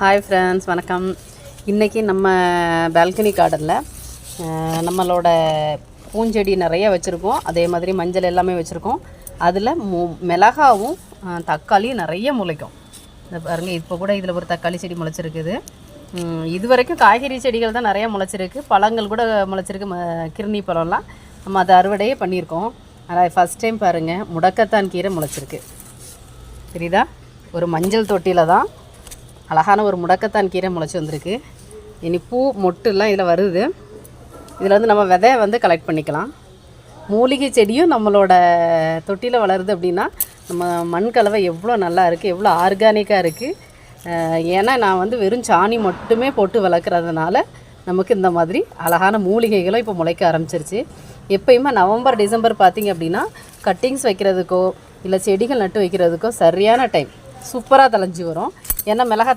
Hi friends, வணக்கம். இன்றைக்கி நம்ம பால்கனி கார்டனில் நம்மளோட பூஞ்செடி நிறைய வச்சுருக்கோம். அதே மாதிரி மஞ்சள் எல்லாமே வச்சுருக்கோம். அதில் மிளகாவும் தக்காளியும் நிறைய முளைக்கும். இந்த பாருங்கள், இப்போ கூட இதில் ஒரு தக்காளி செடி முளைச்சிருக்குது. இது வரைக்கும் காய்கறி செடிகள் தான் நிறையா முளைச்சிருக்கு. பழங்கள் கூட முளைச்சிருக்கு. கிருணி பழம்லாம் நம்ம அதை அறுவடையே பண்ணியிருக்கோம். ஆனால் ஃபஸ்ட் டைம் பாருங்கள், முடக்கத்தான் கீரை முளைச்சிருக்கு. தெரியுதா? ஒரு மஞ்சள் தொட்டியில் தான் அழகான ஒரு முடக்கத்தான் கீரை முளைச்சி வந்திருக்கு. இனி பூ மொட்டுலாம் இதில் வருது. இதில் வந்து நம்ம விதை வந்து கலெக்ட் பண்ணிக்கலாம். மூலிகை செடியும் நம்மளோட தொட்டியில் வளருது அப்படின்னா நம்ம மண் கலவை எவ்வளோ நல்லா இருக்குது, எவ்வளோ ஆர்கானிக்காக இருக்குது. ஏன்னா நான் வந்து வெறும் சாணி மட்டுமே போட்டு வளர்க்குறதுனால நமக்கு இந்த மாதிரி அழகான மூலிகைகளும் இப்போ முளைக்க ஆரம்பிச்சிருச்சு. எப்பயுமே நவம்பர் டிசம்பர் பார்த்திங்க அப்படின்னா கட்டிங்ஸ் வைக்கிறதுக்கோ இல்லை செடிகள் நட்டு வைக்கிறதுக்கோ சரியான டைம். சூப்பராக தளைஞ்சி வரும். ஏன்னா மிளகா